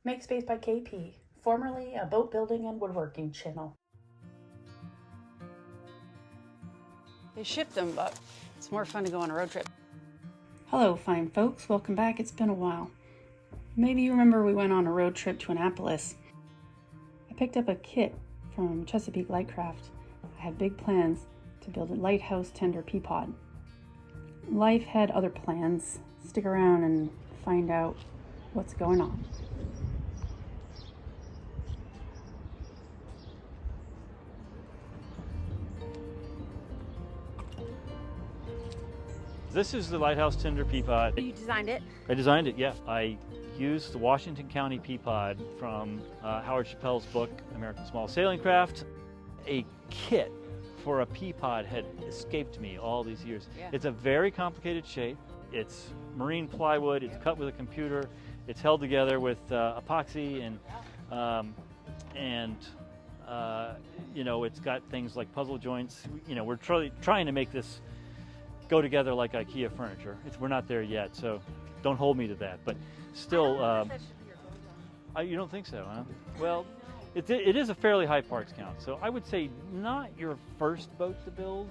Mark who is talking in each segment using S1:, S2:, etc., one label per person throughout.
S1: Make Space by KP, formerly a boat building and woodworking channel.
S2: They ship them, but it's more fun to go on a road trip.
S1: Hello, fine folks. Welcome back. It's been a while. Maybe you remember we went on a road trip to Annapolis. I picked up a kit from Chesapeake Lightcraft. I had big plans to build a Lighthouse tender Peapod. Life had other plans. Stick around and find out what's going on.
S3: This is the Lighthouse Tinder Peapod.
S2: You designed it?
S3: I designed it, yeah. I used the Washington County Peapod from Howard Chappell's book, American Small Sailing Craft. A kit for a Peapod had escaped me all these years.
S2: Yeah.
S3: It's a very complicated shape. It's marine plywood, it's cut with a computer, it's held together with epoxy, and you know, it's got things like puzzle joints. You know, we're trying to make this go together like IKEA furniture. We're not there yet, so don't hold me to that. But still, you don't think so, huh? Well, it is a fairly high parts count, so I would say not your first boat to build,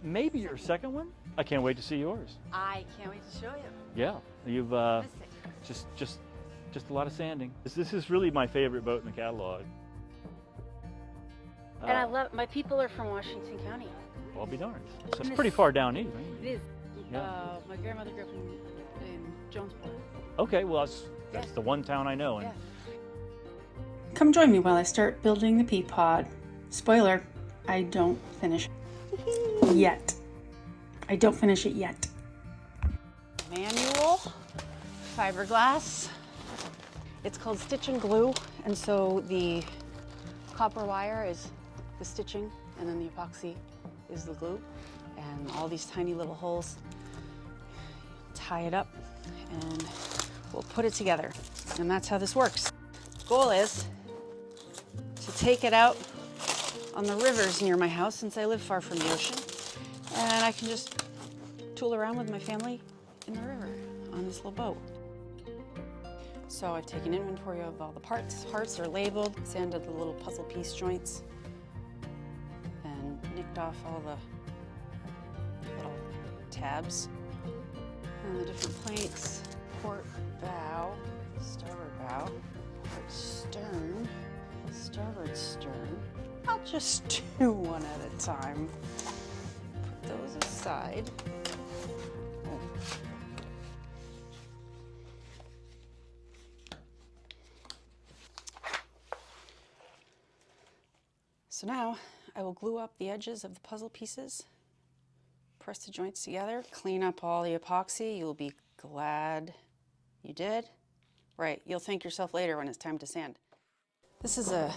S3: maybe your second one. I can't wait to see yours.
S2: I can't wait to show you.
S3: Yeah, you've just a lot of sanding. This is really my favorite boat in the catalog.
S2: And I love, my people are from Washington County.
S3: I'll be darned. So it's pretty far down east, right?
S2: It is.
S3: Yeah.
S2: My grandmother grew up in Jonesport.
S3: Okay, well that's the one town I know. And
S1: Come join me while I start building the Peapod. Spoiler, I don't finish it yet. I don't finish it yet.
S2: Manual, fiberglass. It's called stitch and glue, and so the copper wire is the stitching, and then the epoxy is the glue, and all these tiny little holes. Tie it up, and we'll put it together, and that's how this works. The goal is to take it out on the rivers near my house, since I live far from the ocean, and I can just tool around with my family in the river on this little boat. So I've taken inventory of all the parts. Parts are labeled, sanded the little puzzle piece joints, and nicked off all the little tabs and the different planks. Port bow, starboard bow, port stern, starboard stern. I'll just do one at a time. Put those aside. So now I will glue up the edges of the puzzle pieces, press the joints together, clean up all the epoxy. You'll be glad you did. Right, you'll thank yourself later when it's time to sand. This is a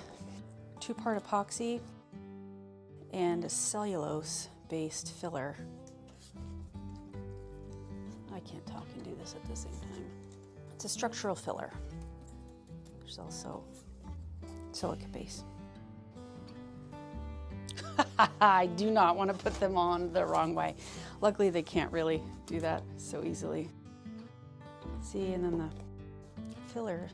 S2: 2-part epoxy and a cellulose-based filler. I can't talk and do this at the same time. It's a structural filler. There's also silica base. I do not want to put them on the wrong way. Luckily, they can't really do that so easily. See, and then the filler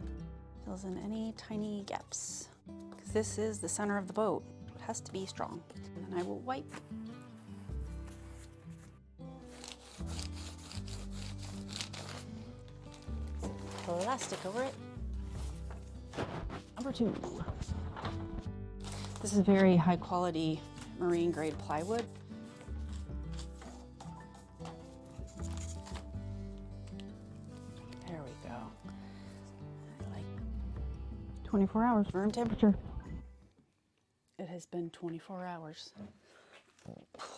S2: fills in any tiny gaps, because this is the center of the boat. It has to be strong. And then I will wipe. Elastic over it. Number 2. This is very high quality marine grade plywood. There we go. I like 24 hours room temperature. It has been 24 hours.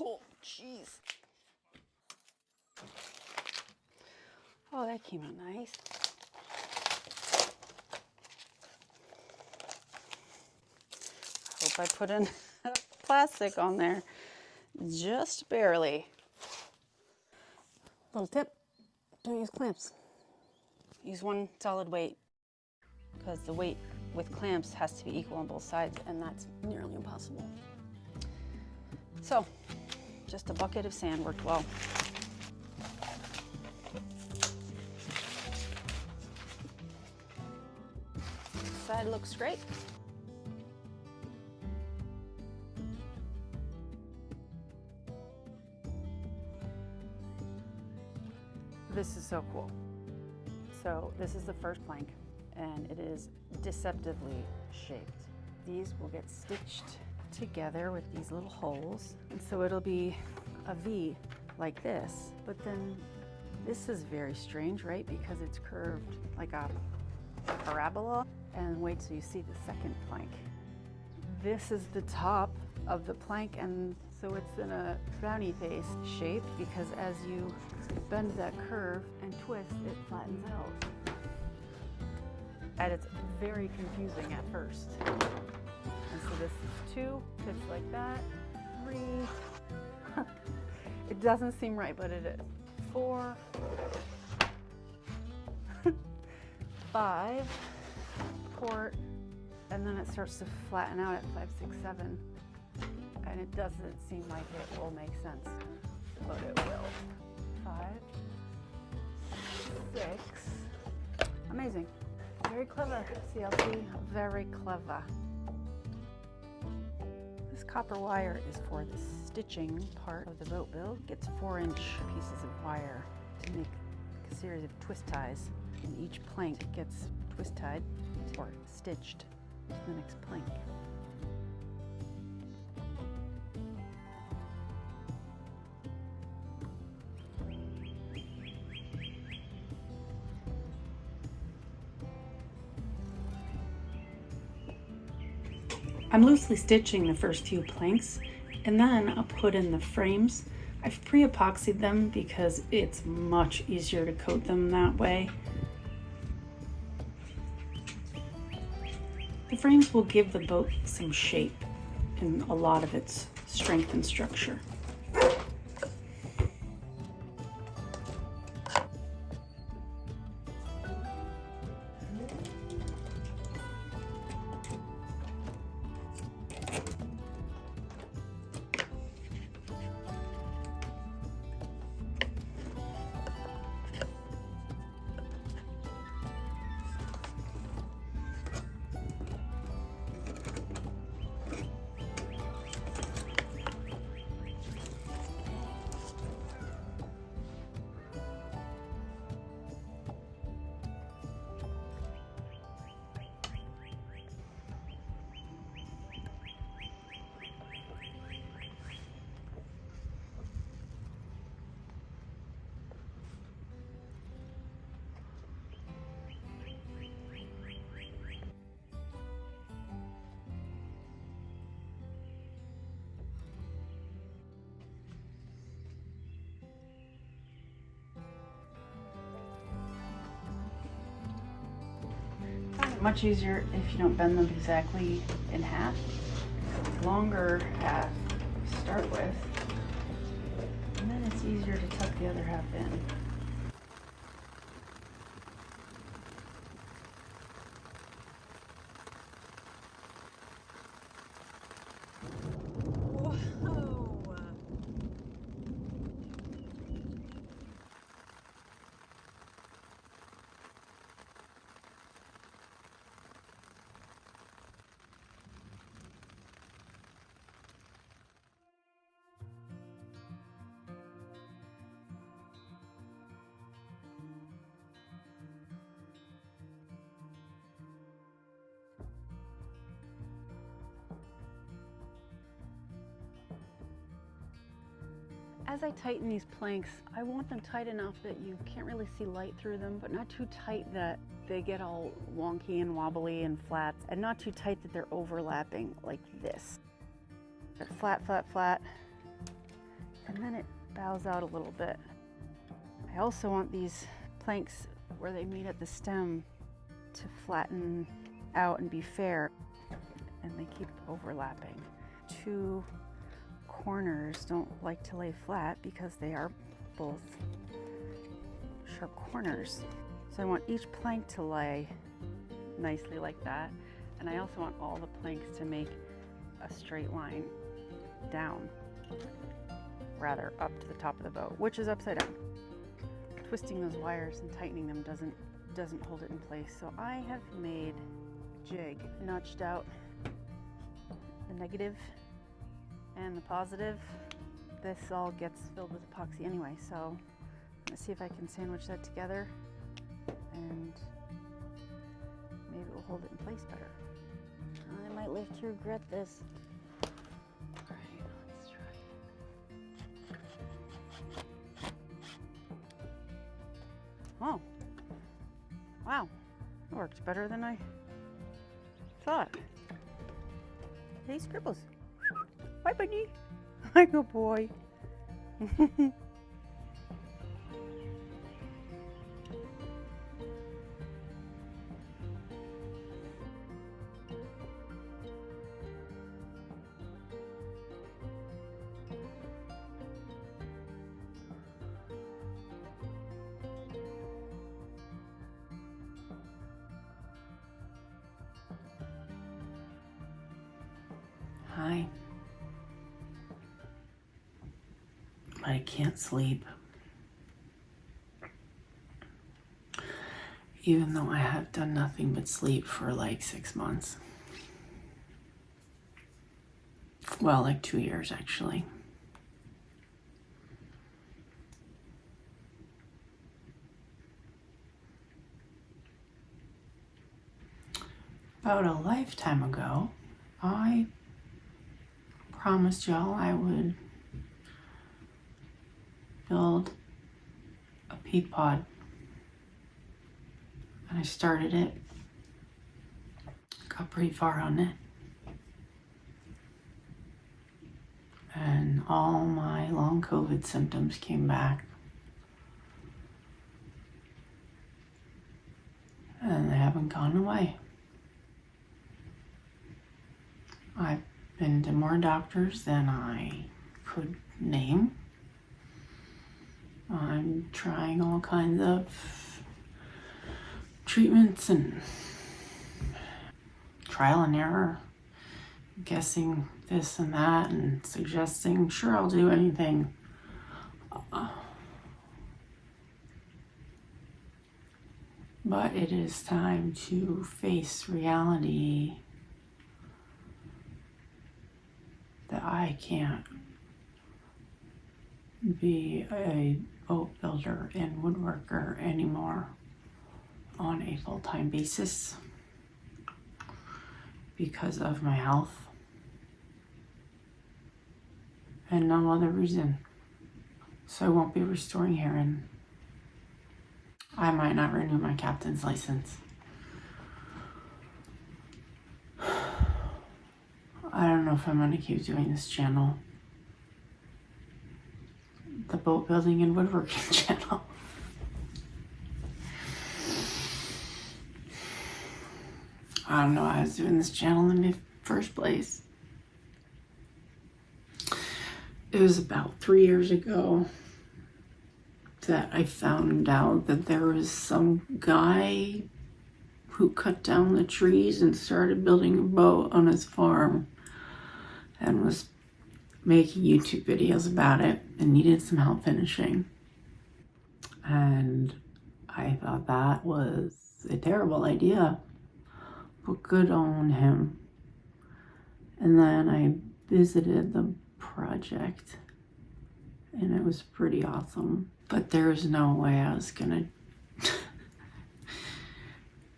S2: Oh, jeez. Oh, that came out nice. Hope I put in plastic on there, just barely. Little tip, don't use clamps. Use one solid weight, because the weight with clamps has to be equal on both sides, and that's nearly impossible. So, just a bucket of sand worked well. side looks great. This is so cool. So this is the first plank, and it is deceptively shaped. These will get stitched together with these little holes, and so it'll be a V like this, but then this is very strange, right? Because it's curved like a parabola. And wait till you see the second plank. This is the top of the plank, and so it's in a frowny face shape because as you bend that curve and twist, it flattens out. And it's very confusing at first. And so this is 2, fits like that, 3. It doesn't seem right, but it is. 4, 5, port, and then it starts to flatten out at 5, 6, 7. And it doesn't seem like it will make sense, but it will. 5, 6. Amazing. Very clever, CLC. Very clever. This copper wire is for the stitching part of the boat build. It gets 4-inch pieces of wire to make a series of twist ties. And each plank gets twist tied or stitched to the next plank.
S1: I'm loosely stitching the first few planks, and then I'll put in the frames. I've pre-epoxied them because it's much easier to coat them that way. The frames will give the boat some shape and a lot of its strength and structure. Much easier if you don't bend them exactly in half. Longer half to start with, and then it's easier to tuck the other half in. As I tighten these planks, I want them tight enough that you can't really see light through them, but not too tight that they get all wonky and wobbly and flat, and not too tight that they're overlapping like this. They're flat, flat, flat, and then it bows out a little bit. I also want these planks where they meet at the stem to flatten out and be fair, and they keep overlapping. Two corners don't like to lay flat because they are both sharp corners. So I want each plank to lay nicely like that, and I also want all the planks to make a straight line down, rather up to the top of the boat, which is upside down. Twisting those wires and tightening them doesn't hold it in place. So I have made
S2: jig. I notched out the negative and the positive. This all gets filled with epoxy anyway, so I'm gonna see if I can sandwich that together and maybe it will hold it in place better. I might live to regret this. All right, let's try it. Oh, wow, that works better than I thought. Hey, Scribbles. Bye, buddy. Hi, good boy. Hi. I can't sleep. Even though I have done nothing but sleep for like 6 months. Well, like 2 years actually. About a lifetime ago, I promised y'all I would build a Peapod. And I started it, got pretty far on it. And all my long COVID symptoms came back. And they haven't gone away. I've been to more doctors than I could name. I'm trying all kinds of treatments and trial and error, guessing this and that and suggesting, sure, I'll do anything. But it is time to face reality that I can't be a boat builder and woodworker anymore on a full-time basis because of my health and no other reason. So I won't be restoring herein. I might not renew my captain's license. I don't know if I'm gonna keep doing this channel. The boat building and woodworking channel. I don't know why I was doing this channel in the first place. It was about 3 years ago that I found out that there was some guy who cut down the trees and started building a boat on his farm and was making YouTube videos about it and needed some help finishing. And I thought that was a terrible idea, but good on him. And then I visited the project and it was pretty awesome. But there's no way I was gonna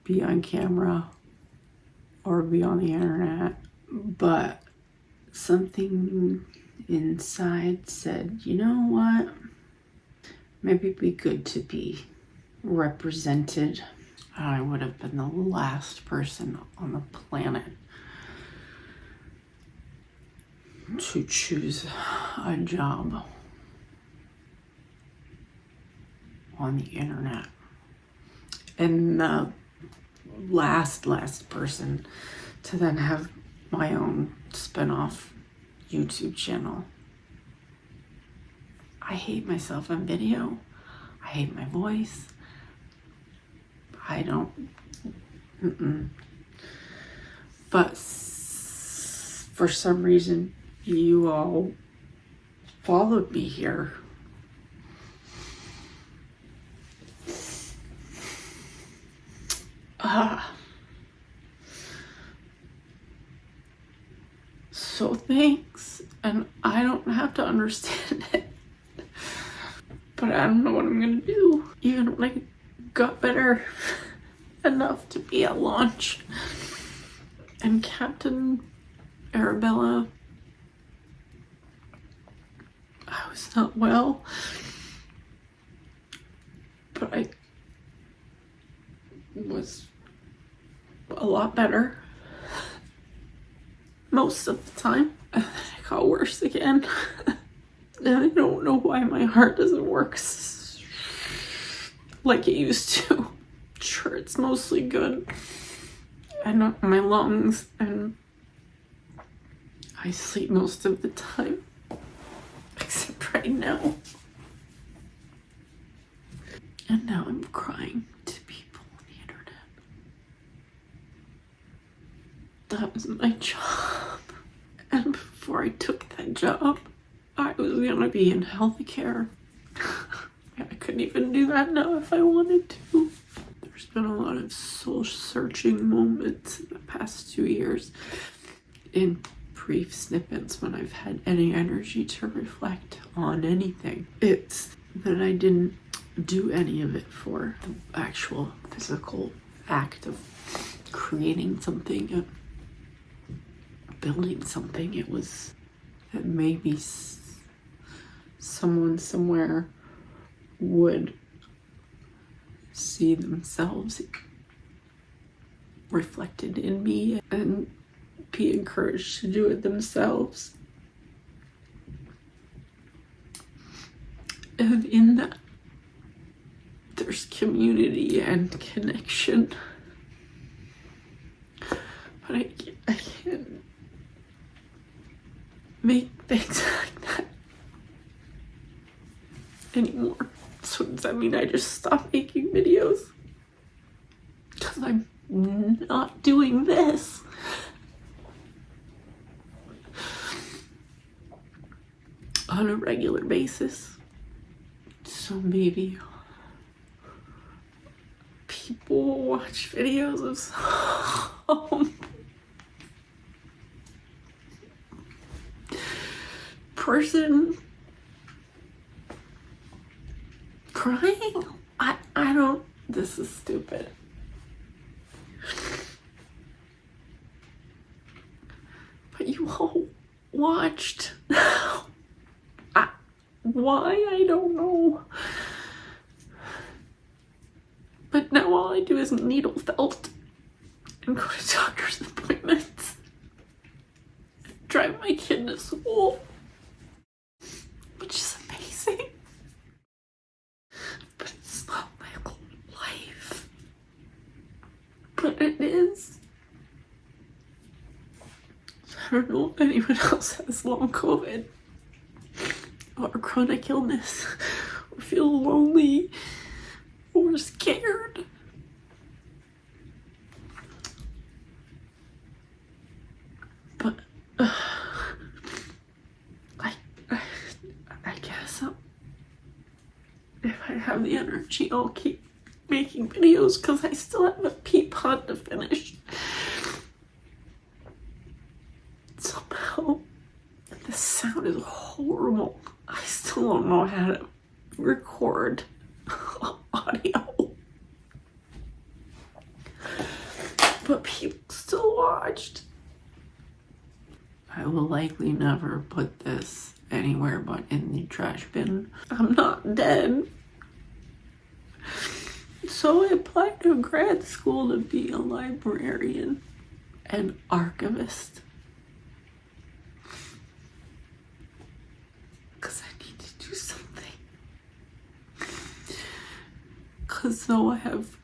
S2: be on camera or be on the internet. But something inside said, you know what? Maybe it'd be good to be represented. I would have been the last person on the planet to choose a job on the internet. And the last person to then have my own spin-off YouTube channel. I hate myself on video. I hate my voice. I don't, But for some reason, you all followed me here.
S1: So thanks, and I don't have to understand it. But I don't know what I'm gonna do. Even when I got better enough to be at launch and Captain Arabella, I was not well, but I was a lot better most of the time. And then it got worse again. And I don't know why my heart doesn't work like it used to. Sure, it's mostly good. And my lungs, and I sleep most of the time. Except right now. And now I'm crying to people on the internet. That was my job. And before I took that job, I was gonna be in healthcare. I couldn't even do that now if I wanted to. There's been a lot of soul-searching moments in the past 2 years, in brief snippets when I've had any energy to reflect on anything. It's that I didn't do any of it for the actual physical act of creating something and building something. It was that maybe someone somewhere would see themselves reflected in me and be encouraged to do it themselves. And in that, there's community and connection. But I can't make things like that anymore. So does that mean I just stop making videos? Because I'm not doing this. On a regular basis. So maybe people watch videos of some person crying. I don't, this is stupid. But you all watched. Why? I don't know. But now all I do is needle felt and go to doctor's appointments, drive my kid to school, which is amazing. But it's not my whole life. But it is. I don't know if anyone else has long COVID or chronic illness, or feel lonely, or scared. But I guess if I have the energy, I'll keep making videos because I still have a Peapod to finish. Somehow, the sound is horrible. I still don't know how to record audio. But people still watched. I will likely never put this anywhere but in the trash bin. I'm not dead. So I applied to grad school to be a librarian and archivist. Because I need to do something. Because though I have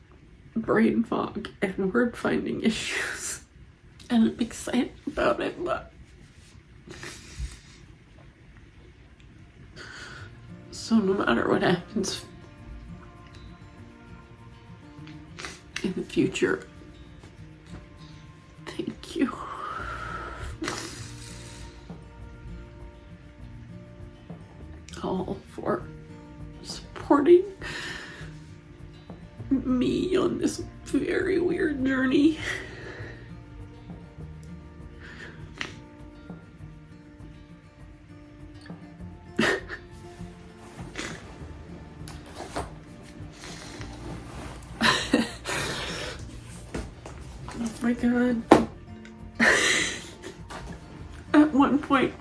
S1: brain fog and word finding issues, and I'm excited about it, but so no matter what happens in the future, thank you. All for supporting me on this very weird journey.
S4: Oh my god. At one point,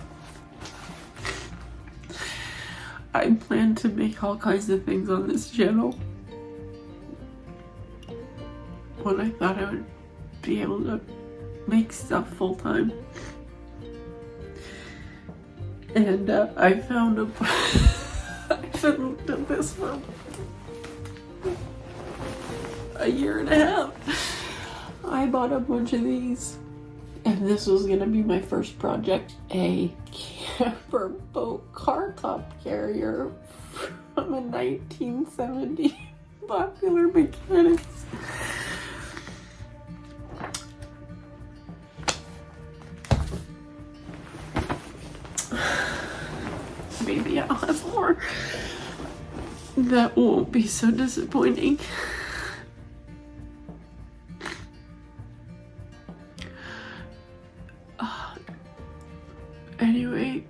S4: I planned to make all kinds of things on this channel. When I thought I would be able to make stuff full time. And I found I filmed this for a year and a half. I bought a bunch of these, and this was gonna be my first project. A camper boat car top carrier from a 1970 Popular Mechanics. Maybe I'll have more. That won't be so disappointing. Anyway,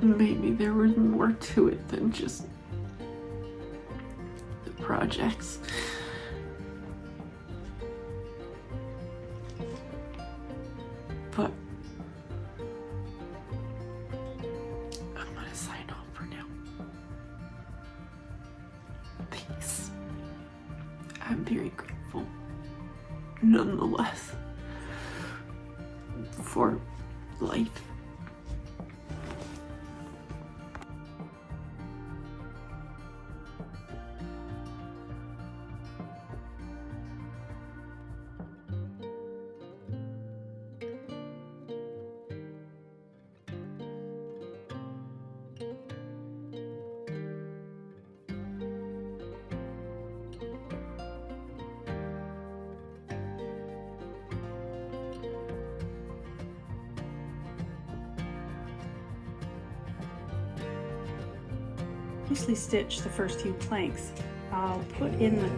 S4: maybe there was more to it than just the projects. But I'm gonna sign off for now. Peace. I'm very grateful, nonetheless, for life.
S1: Loosely stitch the first few planks. I'll put in the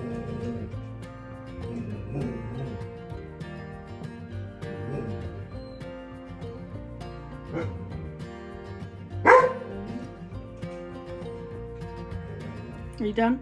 S1: Are you done?